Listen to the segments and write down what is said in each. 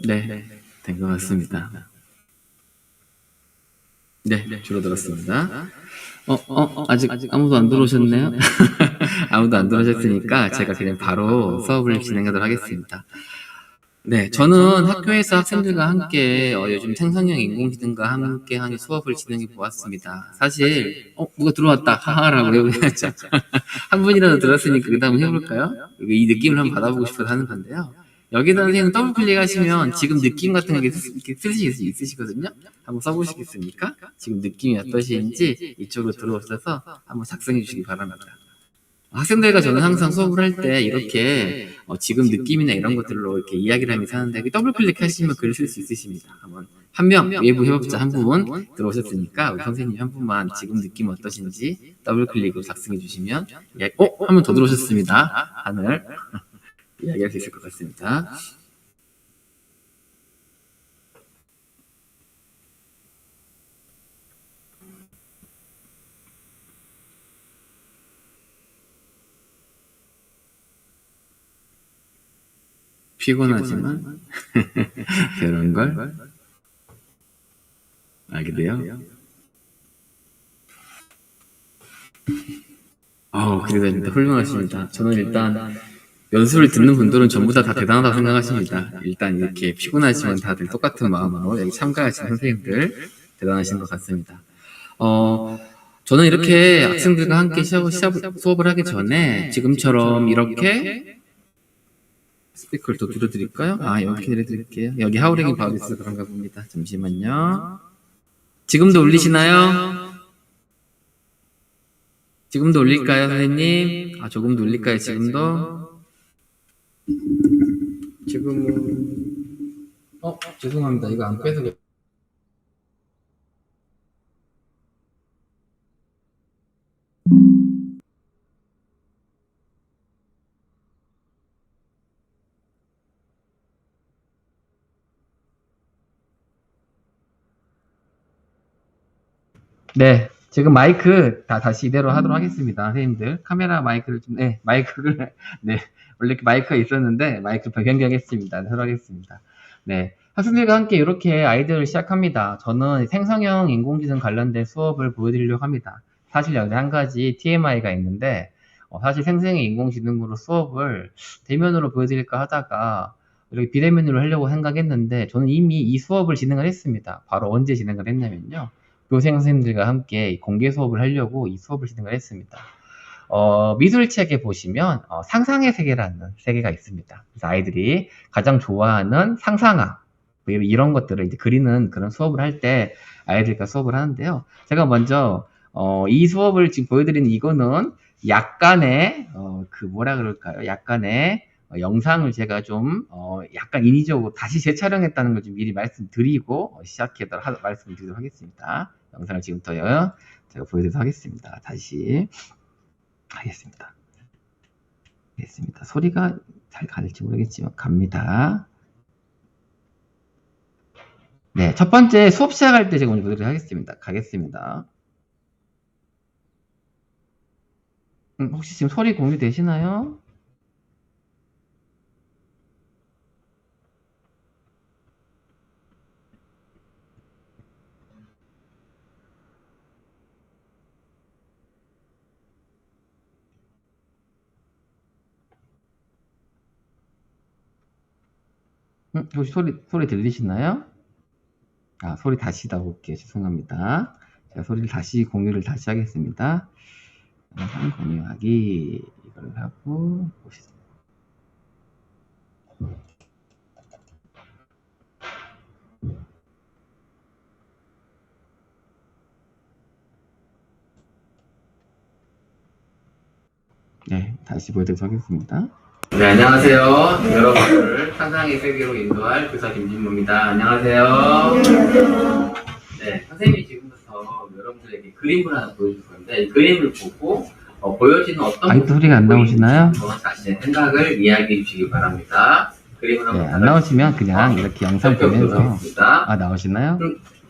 네, 된 것 같습니다. 네, 줄어들었습니다. 아직 아무도 안 들어오셨네요? 아무도 안 들어오셨으니까 제가 그냥 바로 수업을 진행하도록 하겠습니다. 네, 저는 학교에서 학생들과 함께 요즘 생성형 인공지능과 함께 하는 수업을 진행해 보았습니다. 사실 누가 들어왔다 하하라고 해보셨죠? 한 분이라도 들었으니까 그 다음 해볼까요? 이 느낌을 한번 받아보고 싶어서 하는 건데요. 여기다 선생님 더블 클릭하시면 지금 느낌 같은 게 이렇게 쓰실 수 있으시거든요. 한번 써보시겠습니까? 지금 느낌이 어떠신지 이쪽으로 들어오셔서 한번 작성해 주시기 바랍니다. 학생들과 저는 항상 수업을 할 때 이렇게 지금 느낌이나 이런 것들로 이렇게 이야기를 하면서 하는데 더블 클릭하시면 글을 쓸 수 있으십니다. 한번 한 명 외부 협업자 한 분 들어오셨으니까 우리 선생님 한 분만 지금 느낌 어떠신지 더블 클릭으로 작성해 주시면 한 분 더 들어오셨습니다. 하늘 이야기할 수 있을 것 같습니다. 피곤하지만 그런 걸 알게 돼요. 기대됩니다. 훌륭하십니다. 저는 일단 연수를 듣는 분들은 전부 다 대단하다고 생각하십니다. 일단 이렇게 피곤하지만 다들 똑같은 마음으로 여기 참가하신 선생님들 대단하신 것 같습니다. 저는 이렇게 학생들과 함께 수업을 하기 전에 지금처럼 이렇게 스피커를 더 줄여드릴까요? 이렇게 내려드릴게요. 여기 하우링이 바로 있어서 그런가 봅니다. 잠시만요. 지금도 울리시나요? 지금도 울릴까요, 선생님? 조금 더 울릴까요, 지금도? 지금은 죄송합니다. 이거 안 빼서 네, 지금 마이크 다시 이대로 하도록 하겠습니다. 선생님들 카메라 마이크를 마이크를 원래 이렇게 마이크가 있었는데 마이크 변경했습니다. 하도록 하겠습니다. 네, 학생들과 함께 이렇게 아이디어를 시작합니다. 저는 생성형 인공지능 관련된 수업을 보여드리려고 합니다. 사실 여기 한 가지 TMI가 있는데 사실 생성형 인공지능으로 수업을 대면으로 보여드릴까 하다가 이렇게 비대면으로 하려고 생각했는데 저는 이미 이 수업을 진행을 했습니다. 바로 언제 진행을 했냐면요. 교생 선생님들과 함께 공개 수업을 하려고 이 수업을 진행을 했습니다. 미술책에 보시면 상상의 세계라는 세계가 있습니다. 그래서 아이들이 가장 좋아하는 상상화 이런 것들을 이제 그리는 그런 수업을 할 때 아이들과 수업을 하는데요. 제가 먼저 이 수업을 지금 보여드리는 이거는 약간의 뭐라 그럴까요? 약간의 영상을 제가 좀 약간 인위적으로 다시 재촬영했다는 걸 좀 미리 말씀드리고 말씀드리도록 하겠습니다. 영상을 지금부터요 제가 보여드리도록 하겠습니다. 다시 하겠습니다. 소리가 잘 가릴지 모르겠지만 갑니다. 네, 첫 번째 수업 시작할 때 제가 먼저 보여드리도록 하겠습니다. 가겠습니다. 혹시 지금 소리 공유되시나요? 혹시 소리 들리시나요? 소리 다시 나올게요. 죄송합니다. 제가 소리를 공유를 다시 하겠습니다. 영상 공유하기, 이걸 하고, 보시죠. 네, 다시 보여드리도록 하겠습니다. 네, 안녕하세요. 여러분을 상상의 세계로 인도할 교사 김진모입니다. 안녕하세요. 네, 선생님이 지금부터 여러분들에게 그림을 하나 보여줄 건데, 이 그림을 보고 보여지는 어떤 소리가 안 나오시나요? 자신의 생각을 이야기해 주시기 바랍니다. 그림을 한번 안 나오시면 그냥 이렇게 영상 보면서 나오시나요?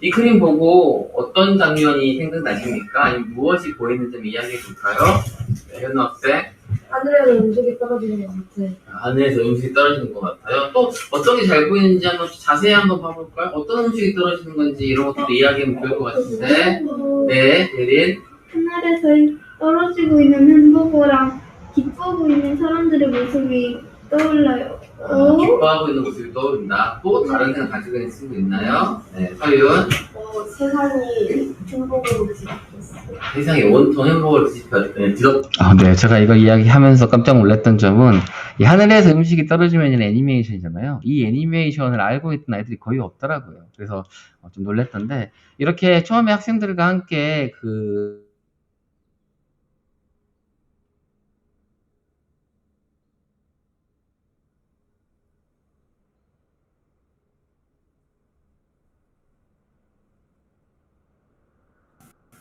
이 그림 보고 어떤 장면이 생각나십니까? 아니면 무엇이 보이는지 좀 이야기해 볼까요? 네, 현우 학생. 하늘에서 음식이 떨어지는 것 같아. 하늘에서 음식이 떨어지는 것 같아요. 또 어떤 게 잘 보이는지 한번 자세히 한번 봐볼까요? 어떤 음식이 떨어지는 건지 이런 것도 이야기하면 좋을 것 같은데. 네, 예린. 하늘에서 떨어지고 있는 햄버거랑 기뻐하고 있는 사람들의 모습이 떠올라요. 기뻐하고 있는 모습이 떠오른다. 또 다른 생각 가지고 있는 친구 있나요? 네, 서윤. 세상이 햄버거로 뒤집혔어. 세상에 온통 햄버거를 뒤집혔. 네, 제가 이거 이야기하면서 깜짝 놀랐던 점은 이 하늘에서 음식이 떨어지면 애니메이션이잖아요. 이 애니메이션을 알고 있던 아이들이 거의 없더라고요. 그래서 좀 놀랐던데 이렇게 처음에 학생들과 함께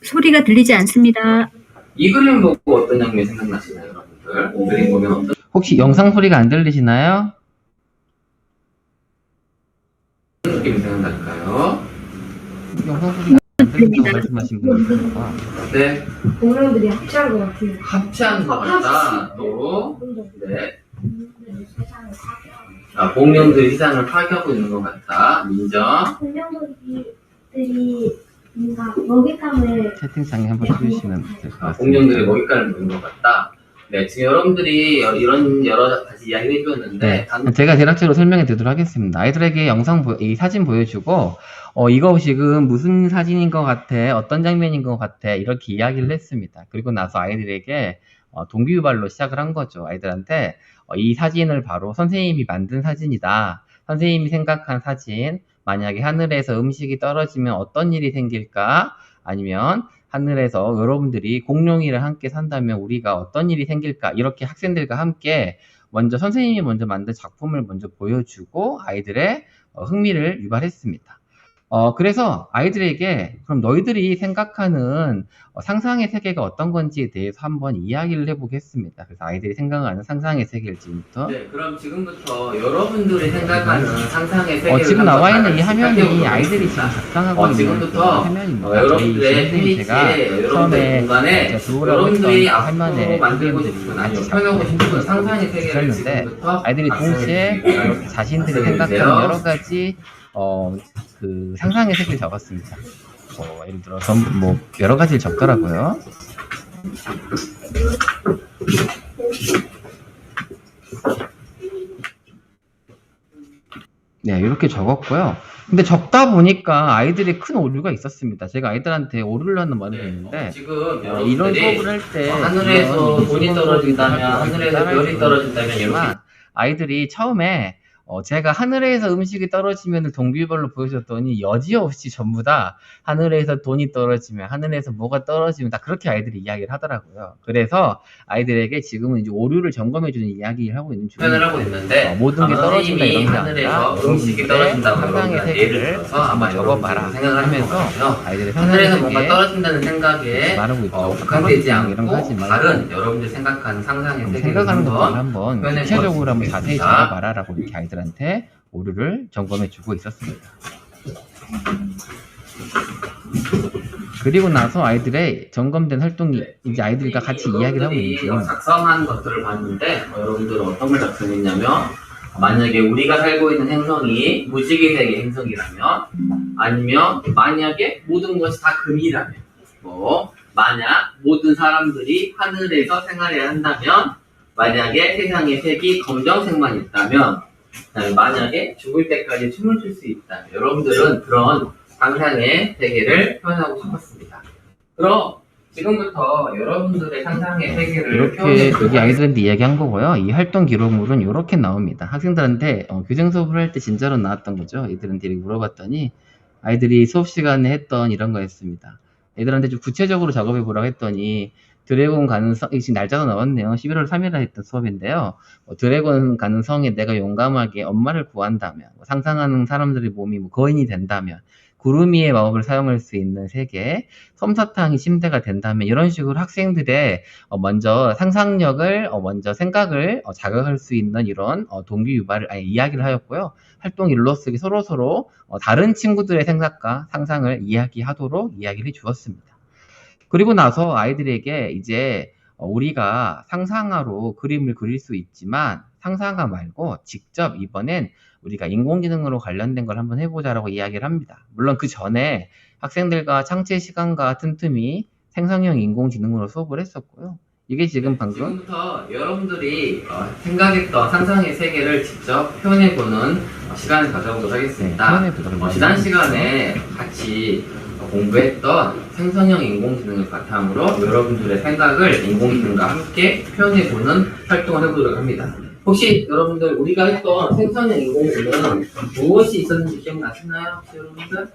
소리가 들리지 않습니다. 이 그림 보고 어떤 장면이 생각나시나요, 여러분들? 이 그림 보면 어떤? 혹시 영상 소리가 안 들리시나요? 어떤 느낌이 생각날까요? 영상 소리가 안 들린다고 말씀하신 분이 있어요. 네. 공룡들이 합체한 것 같아요. 합체한 것 같다. 또, 네. 공룡들이 세상을 파괴하고 있는 것 같다. 인정. 공룡들이 뭔가 먹잇감을 채팅창에 한번 쳐주시면 될 것 같습니다. 공룡들이 먹잇감을 먹는 것 같다. 네, 지금 여러분들이 이런 여러 가지 이야기를 해주었는데, 제가 대략적으로 설명해 드리도록 하겠습니다. 아이들에게 이 사진 보여주고, 이거 지금 무슨 사진인 것 같아, 어떤 장면인 것 같아, 이렇게 이야기를 했습니다. 그리고 나서 아이들에게 동기유발로 시작을 한 거죠. 아이들한테 이 사진을 바로 선생님이 만든 사진이다. 선생님이 생각한 사진, 만약에 하늘에서 음식이 떨어지면 어떤 일이 생길까? 아니면 하늘에서 여러분들이 공룡이랑 함께 산다면 우리가 어떤 일이 생길까? 이렇게 학생들과 함께 선생님이 먼저 만든 작품을 먼저 보여주고 아이들의 흥미를 유발했습니다. 그래서 아이들에게 그럼 너희들이 생각하는 상상의 세계가 어떤 건지에 대해서 한번 이야기를 해보겠습니다. 그래서 아이들이 생각하는 상상의 세계를 지금부터. 네, 그럼 지금부터 여러분들이 생각하는 상상의 세계를 지금 나와 있는 이 화면이 아이들이 지금 작성하고 있는 화면입니다. 여러분들의 페이지에 처음에 공간에 여러분들이 화면에 학생들이 같이 작성하고 싶은 상상의 세계를 지금부터 아이들이 동시에 자신들이 생각하는 여러 가지 그 상상의 세계를 적었습니다. 예를 들어서 여러 가지를 적더라고요. 네, 이렇게 적었고요. 근데 적다 보니까 아이들이 큰 오류가 있었습니다. 제가 아이들한테 오류를 하는 말을 했는데 지금 이런 수업을 할 때 하늘에서 돈이 떨어진다면 하늘에서 별이 떨어진다면 이렇게 아이들이 처음에 제가 하늘에서 음식이 떨어지면 동기유발로 보여줬더니 여지없이 전부 다 하늘에서 돈이 떨어지면 하늘에서 뭐가 떨어지면 다 그렇게 아이들이 이야기를 하더라고요. 그래서 아이들에게 지금은 이제 오류를 점검해주는 이야기를 하고 있는 중입니다. 하고 있는데 모든 게 떨어진다 이런 게 아니라 음식이 떨어진다고 상상의 세계를 한번 적어봐라 생각하면서 아이들의 상상에서 뭔가 떨어진다는 생각에 말하고 있죠. 북한되지 않고 이런 거 하지 말고 다른 여러분들 생각하는 상상의 세계를 생각하는 것들을 한번 구체적으로 한번 자세히 적어봐라라고 이렇게 아이들한테 오류를 점검해주고 있었습니다. 그리고 나서 아이들의 점검된 활동이 이제 아이들과 같이 이야기를 하고 있는 중입니다. 작성한 것들을 봤는데 여러분들은 어떤 걸 작성했냐면 만약에 우리가 살고 있는 행성이 무지개색의 행성이라면 아니면 만약에 모든 것이 다 금이라면 만약 모든 사람들이 하늘에서 생활해야 한다면 만약에 세상의 색이 검정색만 있다면 만약에 죽을 때까지 춤을 출 수 있다. 여러분들은 그런 상상의 세계를 표현하고 싶었습니다. 그럼 지금부터 여러분들의 상상의 세계를 이렇게 여기 아이들한테 이야기한 거고요. 이 활동 기록물은 이렇게 나옵니다. 학생들한테 교정 수업을 할 때 진짜로 나왔던 거죠. 애들한테 이렇게 물어봤더니 아이들이 수업 시간에 했던 이런 거였습니다. 애들한테 좀 구체적으로 작업해 보라고 했더니 드래곤 가는 성, 지금 날짜가 나왔네요. 11월 3일에 했던 수업인데요. 드래곤 가는 성에 내가 용감하게 엄마를 구한다면, 상상하는 사람들의 몸이 거인이 된다면, 구름 위의 마법을 사용할 수 있는 세계, 솜사탕이 침대가 된다면 이런 식으로 학생들의 먼저 상상력을 먼저 생각을 자극할 수 있는 이런 동기 유발을 이야기를 하였고요. 활동 일로서 서로 다른 친구들의 생각과 상상을 이야기하도록 이야기를 해 주었습니다. 그리고 나서 아이들에게 이제 우리가 상상화로 그림을 그릴 수 있지만 상상화 말고 직접 이번엔 우리가 인공지능으로 관련된 걸 한번 해보자라고 이야기를 합니다. 물론 그 전에 학생들과 창제 시간과 틈틈이 생성형 인공지능으로 수업을 했었고요. 이게 지금 방금 지금부터 여러분들이 생각했던 상상의 세계를 직접 표현해보는 시간을 가져보도록 하겠습니다. 지난 시간에 같이 공부했던 생성형 인공지능을 바탕으로 여러분들의 생각을 인공지능과 함께 표현해보는 활동을 해보도록 합니다. 혹시 여러분들 우리가 했던 생성형 인공지능 무엇이 있었는지 기억나시나요? 혹시 여러분들?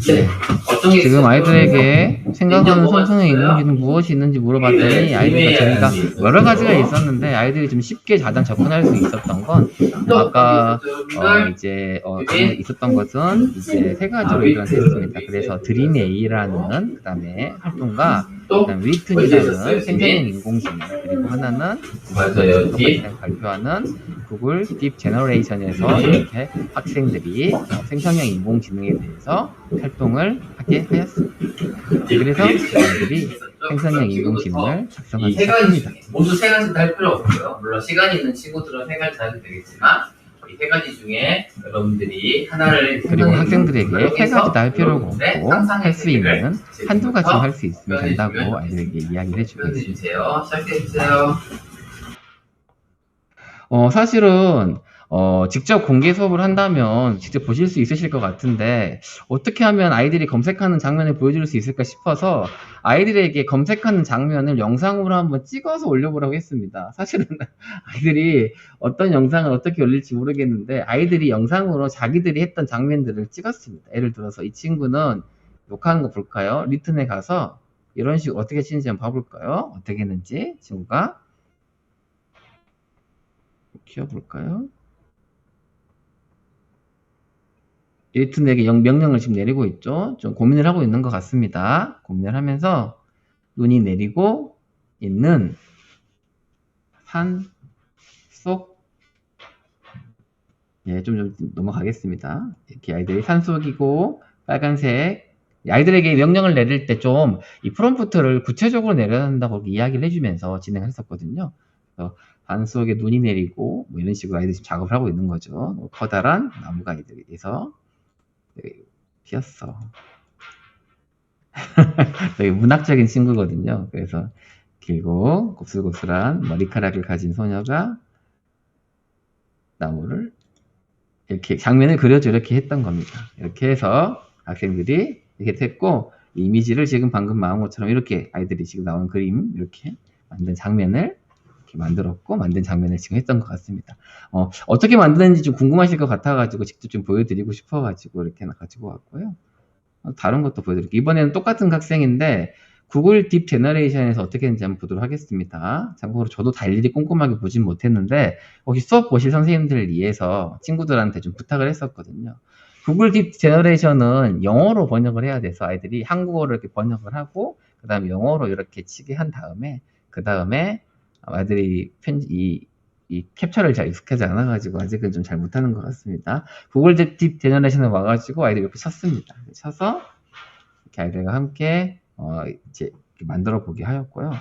네. 어떤 게 지금 아이들에게 생각하는 생성형 인공지능 무엇이 있는지 물어봤더니 아이들과 저희가 여러 가지가 있었는데 아이들이 좀 쉽게 가장 접근할 수 있었던 건 아까 있었던 것은 이제 세 가지로 일어나서 했습니다. 그래서 드림 A라는 그다음에 활동과 그다음 위튼이라는 생성형 인공지능 그리고 하나는 발표하는 구글 딥 제너레이션에서 이렇게 학생들이 생성형 인공지능에 대해서 활동을 하게 하였습니다. 그래서 저희들이 생성형 인공지능을 작성하기 시작합니다. 모두 세 가지 다 할 필요 없고요. 물론 시간이 있는 친구들은 세 가지 다 해도 되겠지만 이 세 가지 중에 여러분들이 하나를 그리고 학생들에게 세 가지 다 할 필요가 없고 할 수 있는 한두 가지만 할 수 있으면 된다고 아이들에게 이야기를 해주고 있습니다. 시작해주세요. 사실은 직접 공개 수업을 한다면 직접 보실 수 있으실 것 같은데 어떻게 하면 아이들이 검색하는 장면을 보여줄 수 있을까 싶어서 아이들에게 검색하는 장면을 영상으로 한번 찍어서 올려보라고 했습니다. 사실은 아이들이 어떤 영상을 어떻게 올릴지 모르겠는데 아이들이 영상으로 자기들이 했던 장면들을 찍었습니다. 예를 들어서 이 친구는 녹화하는 거 볼까요? 리튼에 가서 이런 식으로 어떻게 치는지 한번 봐볼까요? 어떻게 했는지 친구가 키워볼까요? 리튼에게 명령을 지금 내리고 있죠. 좀 고민을 하고 있는 것 같습니다. 고민을 하면서 눈이 내리고 있는 산 속, 좀 넘어가겠습니다. 이렇게 아이들이 산 속이고 빨간색, 아이들에게 명령을 내릴 때 좀 이 프롬프트를 구체적으로 내려야 한다고 이야기를 해주면서 진행을 했었거든요. 그래서 산 속에 눈이 내리고 뭐 이런 식으로 아이들이 지금 작업을 하고 있는 거죠. 커다란 나무가 아이들에서 피었어. 되게 문학적인 친구거든요. 그래서 길고 곱슬곱슬한 머리카락을 가진 소녀가 나무를 이렇게 장면을 그려줘 이렇게 했던 겁니다. 이렇게 해서 학생들이 이렇게 했고 이 이미지를 지금 방금 마은 것처럼 이렇게 아이들이 지금 나온 그림 이렇게 만든 장면을 이렇게 만들었고 만든 장면을 지금 했던 것 같습니다. 어떻게 만드는지 좀 궁금하실 것 같아가지고 직접 좀 보여드리고 싶어가지고 이렇게 가지고 왔고요. 다른 것도 보여드릴게요. 이번에는 똑같은 학생인데 구글 딥 제너레이션에서 어떻게 했는지 한번 보도록 하겠습니다. 참고로 저도 다 일일이 꼼꼼하게 보진 못했는데 혹시 수업 보실 선생님들을 위해서 친구들한테 좀 부탁을 했었거든요. 구글 딥 제너레이션은 영어로 번역을 해야 돼서 아이들이 한국어로 이렇게 번역을 하고 그 다음에 영어로 이렇게 치게 한 다음에 그 다음에 아이들이 이 캡처를 잘 익숙하지 않아가지고 아직은 좀 잘 못하는 것 같습니다. 구글 딥 제너레이션에 와가지고 아이들이 이렇게 쳤습니다. 쳐서 이렇게 아이들과 함께 이제 만들어 보게 하였고요.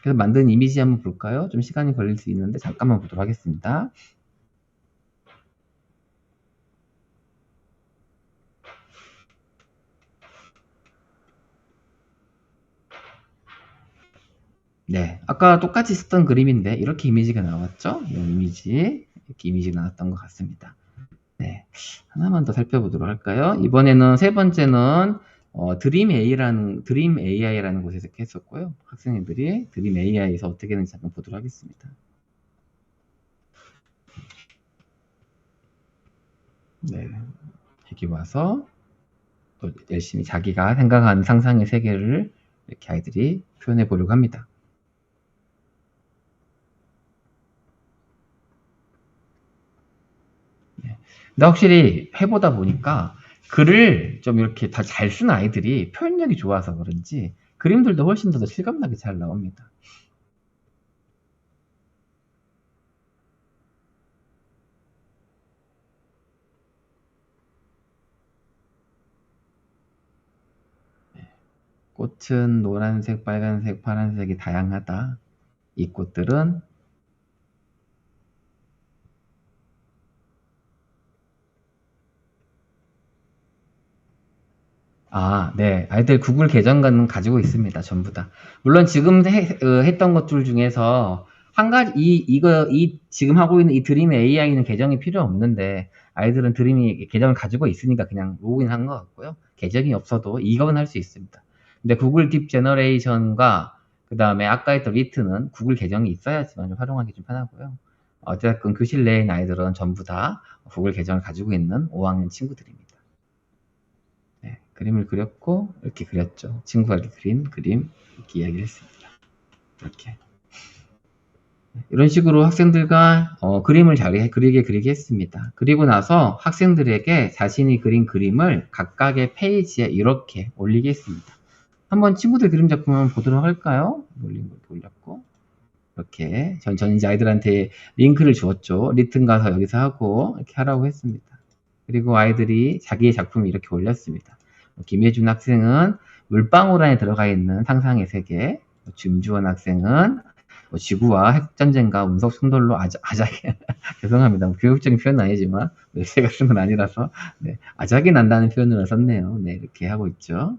그래서 만든 이미지 한번 볼까요? 좀 시간이 걸릴 수 있는데 잠깐만 보도록 하겠습니다. 네, 아까 똑같이 썼던 그림인데 이렇게 이미지가 나왔죠? 이런 이미지, 이렇게 이미지가 나왔던 것 같습니다. 네, 하나만 더 살펴보도록 할까요? 이번에는 세 번째는 드림 AI라는 곳에서 이렇게 했었고요. 학생들이 드림 AI에서 어떻게 하는지 잠깐 보도록 하겠습니다. 네, 여기 와서 또 열심히 자기가 생각하는 상상의 세계를 이렇게 아이들이 표현해 보려고 합니다. 근데 확실히 해보다 보니까 글을 좀 이렇게 다 잘 쓰는 아이들이 표현력이 좋아서 그런지 그림들도 훨씬 더 실감나게 잘 나옵니다. 꽃은 노란색, 빨간색, 파란색이 다양하다. 이 꽃들은 네. 아이들 구글 계정은 가지고 있습니다. 전부 다. 물론 지금 했던 것들 중에서 한 가지, 지금 하고 있는 이 드림 AI는 계정이 필요 없는데, 아이들은 드림이 계정을 가지고 있으니까 그냥 로그인 한 것 같고요. 계정이 없어도 이건 할 수 있습니다. 근데 구글 딥 제너레이션과 그 다음에 아까 했던 리트는 구글 계정이 있어야지만 좀 활용하기 좀 편하고요. 어쨌든 교실 내에 있는 아이들은 전부 다 구글 계정을 가지고 있는 5학년 친구들입니다. 네, 그림을 그렸고 이렇게 그렸죠. 친구가 이렇게 그린 그림 이렇게 이야기를 했습니다. 이렇게 이런 식으로 학생들과 그림을 잘 그리게 했습니다. 그리고 나서 학생들에게 자신이 그린 그림을 각각의 페이지에 이렇게 올리게 했습니다. 한번 친구들 그림 작품 한번 보도록 할까요? 올린 걸 올렸고 이렇게 전 이제 아이들한테 링크를 주었죠. 리튼 가서 여기서 하고 이렇게 하라고 했습니다. 그리고 아이들이 자기의 작품을 이렇게 올렸습니다. 김혜준 학생은 물방울 안에 들어가 있는 상상의 세계, 김주원 학생은 지구와 핵전쟁과 운석 충돌로 아작이 죄송합니다. 교육적인 표현은 아니지만 제가 쓴 건 아니라서 아작이 난다는 표현을 썼네요. 네, 이렇게 하고 있죠.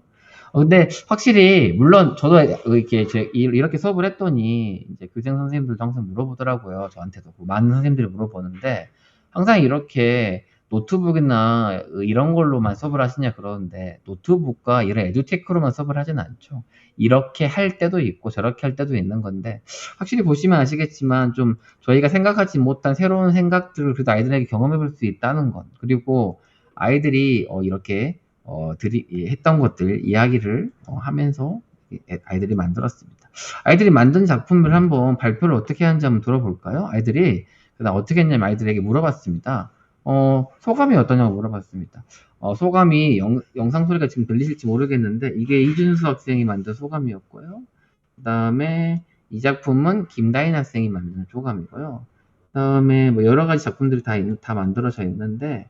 근데 확실히 물론 저도 이렇게 수업을 했더니 이제 교생 선생님들도 항상 물어보더라고요. 저한테도 많은 선생님들이 물어보는데 항상 이렇게 노트북이나 이런 걸로만 수업을 하시냐 그러는데 노트북과 이런 에듀테크로만 수업을 하진 않죠. 이렇게 할 때도 있고 저렇게 할 때도 있는 건데 확실히 보시면 아시겠지만 좀 저희가 생각하지 못한 새로운 생각들을 그래도 아이들에게 경험해 볼 수 있다는 것, 그리고 아이들이 이렇게 했던 것들 이야기를 하면서 아이들이 만들었습니다. 아이들이 만든 작품을 한번 발표를 어떻게 하는지 한번 들어볼까요? 아이들이 그다음 어떻게 했냐면 아이들에게 물어봤습니다. 소감이 어떠냐고 물어봤습니다. 소감이 영상 소리가 지금 들리실지 모르겠는데 이게 이준수 학생이 만든 소감이었고요. 그 다음에 이 작품은 김다인 학생이 만든 소감이고요. 그 다음에 뭐 여러 가지 작품들이 다 만들어져 있는데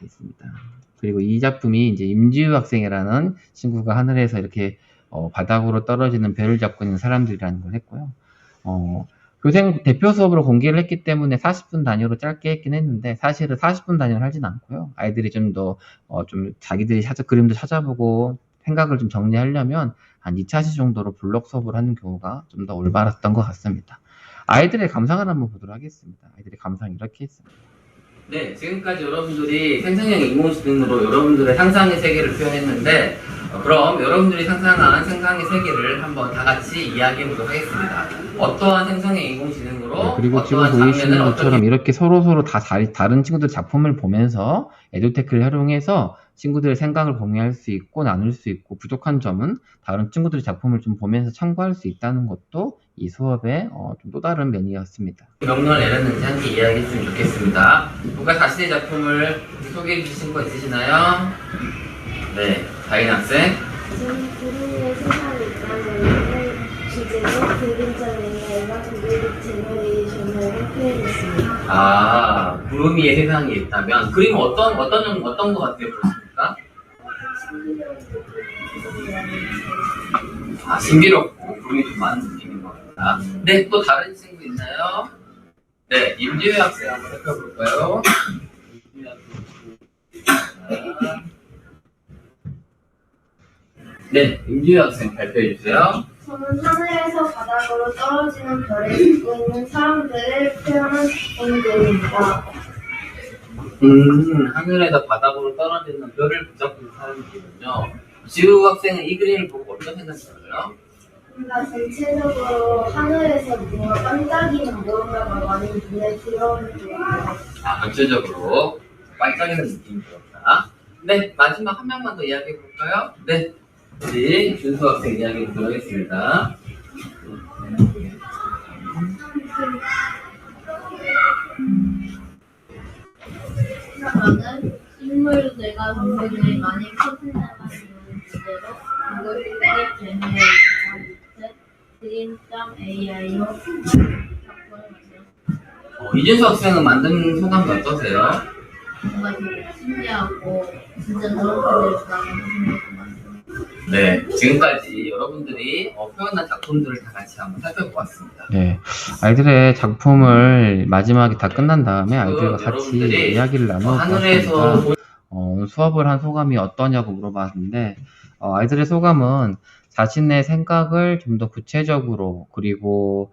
있습니다. 그리고 이 작품이 이제 임지우 학생이라는 친구가 하늘에서 이렇게 바닥으로 떨어지는 별을 잡고 있는 사람들이라는 걸 했고요. 교생 대표 수업으로 공개를 했기 때문에 40분 단위로 짧게 했긴 했는데 사실은 40분 단위로 하진 않고요. 아이들이 좀 더 자기들이 그림도 찾아보고 생각을 좀 정리하려면 한 2차시 정도로 블록 수업을 하는 경우가 좀 더 올바랐던 것 같습니다. 아이들의 감상을 한번 보도록 하겠습니다. 아이들의 감상 이렇게 했습니다. 네, 지금까지 여러분들이 생성형 인공지능으로 여러분들의 상상의 세계를 표현했는데 그럼 여러분들이 상상한 상상의 세계를 한번 다 같이 이야기해 보도록 하겠습니다. 어떠한 생성형 인공지능으로 그리고 지금 보이시는 것처럼 이렇게 서로 다 다른 친구들 작품을 보면서 에듀테크를 활용해서 친구들의 생각을 공유할 수 있고 나눌 수 있고 부족한 점은 다른 친구들의 작품을 좀 보면서 참고할 수 있다는 것도 이 수업의 좀 또 다른 면이었습니다. 명령을 내렸는지 함께 이야기해 주시면 좋겠습니다. 누가 자신의 작품을 소개해 주신 거 있으시나요? 네, 다인 학생. 저는 그림의 세상이 있다는 주제로 그림자 AI와 구글 제너레이션을 표현했습니다. 구름 위에 세상이 있다면 그림은 어떤 거 같아요? 그렇습니까? 신비롭고 구름이 좀 많은 느낌인 것 같다. 네, 또 다른 친구 있나요? 네, 임지우 학생 한번 살펴볼까요? 네, 임지우 학생 발표해 주세요. 저는 하늘에서 바닥으로 떨어지는 별을 듣고 있는 사람들을 표현한 작품들입니다. 하늘에서 바닥으로 떨어지는 별을 붙잡고 있는 사람들이군요. 지우 학생은 이 그림을 보고 어떤 생각이 들어요? 그러니까 전체적으로 하늘에서 뭔가 반짝이는 무언가가 많이 눈에 들어오는 거예요. 전체적으로 반짝이는 느낌이 들었다. 네, 마지막 한 명만 더 이야기해 볼까요? 네, 우리 준수 학생 이야기 들어가겠습니다. 저는 식물들과 동물들이 많이 커진다는 주제로 구글 딥 제너레이션과 드림.ai로 작품을 만들었습니다. 이준수 학생은 만든 소감이 어떠세요? 뭔가 되게 신기하고 진짜 저렇게 될 거라고 생각했어요. 네, 지금까지 여러분들이 표현한 작품들을 다 같이 한번 살펴보았습니다. 네, 아이들의 작품을 마지막에 다 끝난 다음에 아이들과 같이 여러분들이 이야기를 하늘에서 나눠보았습니다. 오늘 수업을 한 소감이 어떠냐고 물어봤는데 아이들의 소감은 자신의 생각을 좀 더 구체적으로 그리고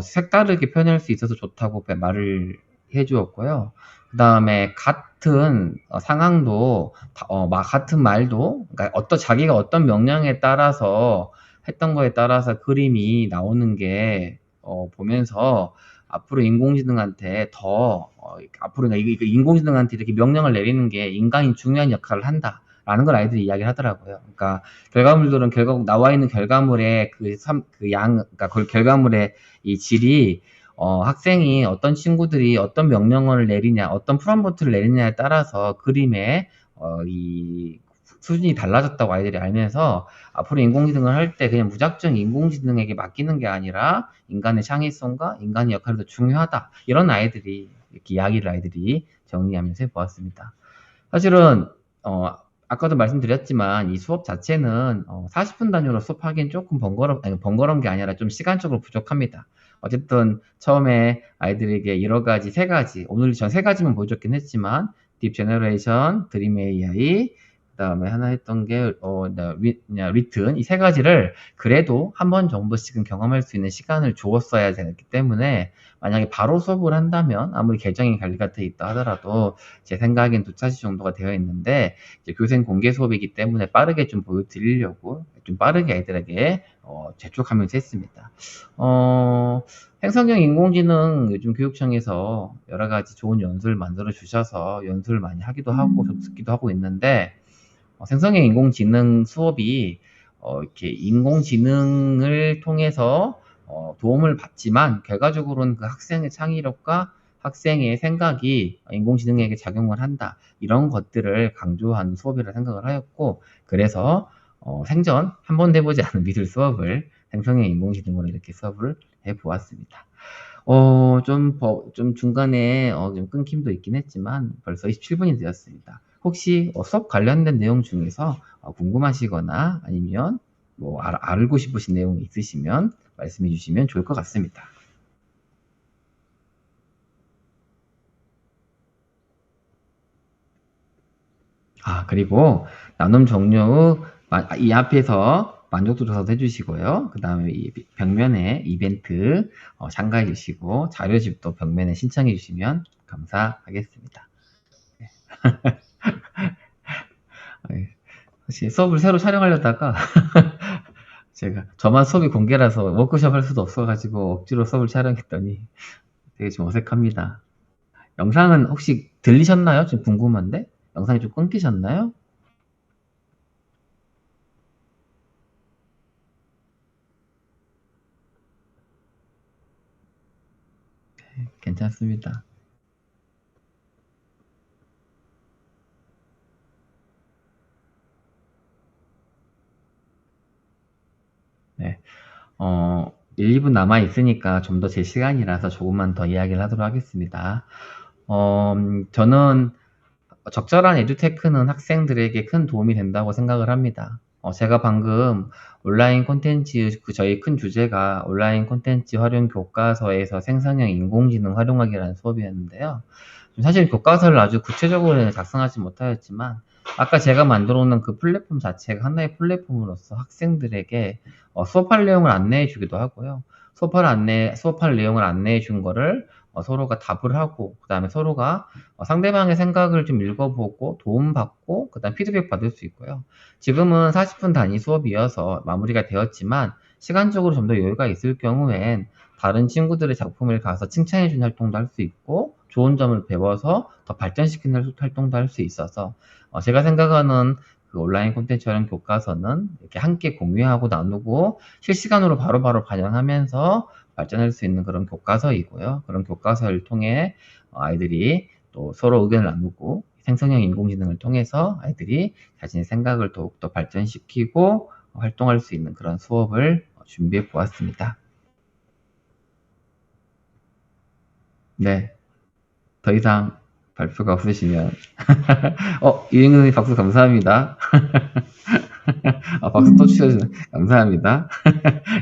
색다르게 표현할 수 있어서 좋다고 말을 해주었고요. 그 다음에 같은 상황도 같은 말도 그러니까 자기가 어떤 명령에 따라서 했던 거에 따라서 그림이 나오는 게 보면서 앞으로 인공지능한테 앞으로 인공지능한테 이렇게 명령을 내리는 게 인간이 중요한 역할을 한다라는 걸 아이들이 이야기를 하더라고요. 그러니까 결과물들은 결국 나와 있는 결과물의 그러니까 그 결과물의 이 질이 학생이 어떤 친구들이 어떤 명령어를 내리냐, 어떤 프롬프트를 내리냐에 따라서 그림의 이 수준이 달라졌다고 아이들이 알면서 앞으로 인공지능을 할 때 그냥 무작정 인공지능에게 맡기는 게 아니라 인간의 창의성과 인간의 역할이 더 중요하다. 이런 아이들이 이렇게 이야기를 아이들이 정리하면서 해보았습니다. 사실은 아까도 말씀드렸지만 이 수업 자체는 40분 단위로 수업하기엔 조금 번거로운 게 아니라 좀 시간적으로 부족합니다. 어쨌든 처음에 아이들에게 여러 가지, 3가지, 오늘 전 3가지만 보여줬긴 했지만 딥 제너레이션, 드림 AI, 그 다음에 하나 했던 게 리튼, 이 3가지를 그래도 한 번 정도씩은 경험할 수 있는 시간을 주었어야 되기 때문에 만약에 바로 수업을 한다면 아무리 계정이 관리가 돼 있다 하더라도 제 생각엔 2차시 정도가 되어 있는데 이제 교생 공개 수업이기 때문에 빠르게 좀 보여드리려고 좀 빠르게 아이들에게 재촉하면서 했습니다. 행성형 인공지능 요즘 교육청에서 여러 가지 좋은 연수를 만들어 주셔서 연수를 많이 하기도 하고 듣기도 하고 있는데 생성형 인공지능 수업이 이렇게 인공지능을 통해서 도움을 받지만 결과적으로는 그 학생의 창의력과 학생의 생각이 인공지능에게 작용을 한다. 이런 것들을 강조하는 수업이라 생각을 하였고 그래서 생전 한 번도 해보지 않은 미술 수업을 생성형 인공지능으로 이렇게 수업을 해보았습니다. 좀 중간에 좀 끊김도 있긴 했지만 벌써 27분이 되었습니다. 혹시 수업 관련된 내용 중에서 궁금하시거나 아니면 뭐 알고 싶으신 내용이 있으시면 말씀해 주시면 좋을 것 같습니다. 그리고 나눔 종료 후 이 앞에서 만족도 조사도 해주시고요. 그 다음에 이 벽면에 이벤트 참가해 주시고 자료집도 벽면에 신청해 주시면 감사하겠습니다. 사실 수업을 새로 촬영하려다가 제가 저만 수업이 공개라서 워크숍 할 수도 없어가지고 억지로 수업을 촬영했더니 되게 좀 어색합니다. 영상은 혹시 들리셨나요? 좀 궁금한데? 영상이 좀 끊기셨나요? 괜찮습니다. 네. 1, 2분 남아 있으니까 좀 더 제 시간이라서 조금만 더 이야기를 하도록 하겠습니다. 저는 적절한 에듀테크는 학생들에게 큰 도움이 된다고 생각을 합니다. 제가 방금 온라인 콘텐츠, 저희 큰 주제가 온라인 콘텐츠 활용 교과서에서 생성형 인공지능 활용하기라는 수업이었는데요. 사실 교과서를 아주 구체적으로 작성하지 못하였지만 아까 제가 만들어 놓은 그 플랫폼 자체가 하나의 플랫폼으로서 학생들에게 수업할 내용을 안내해 주기도 하고요. 수업할 내용을 안내해 준 거를 서로가 답을 하고 그 다음에 서로가 상대방의 생각을 좀 읽어보고 도움받고 그 다음 피드백 받을 수 있고요. 지금은 40분 단위 수업이어서 마무리가 되었지만 시간적으로 좀 더 여유가 있을 경우엔 다른 친구들의 작품을 가서 칭찬해 주는 활동도 할 수 있고 좋은 점을 배워서 더 발전시키는 활동도 할 수 있어서 제가 생각하는 그 온라인 콘텐츠 활용 교과서는 이렇게 함께 공유하고 나누고 실시간으로 바로바로 반영하면서 발전할 수 있는 그런 교과서이고요. 그런 교과서를 통해 아이들이 또 서로 의견을 나누고 생성형 인공지능을 통해서 아이들이 자신의 생각을 더욱더 발전시키고 활동할 수 있는 그런 수업을 준비해 보았습니다. 네. 더 이상 발표가 없으시면 유잉선생님 박수 감사합니다. 박수 또 주셔서 감사합니다.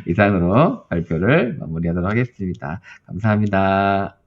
이상으로 발표를 마무리하도록 하겠습니다. 감사합니다.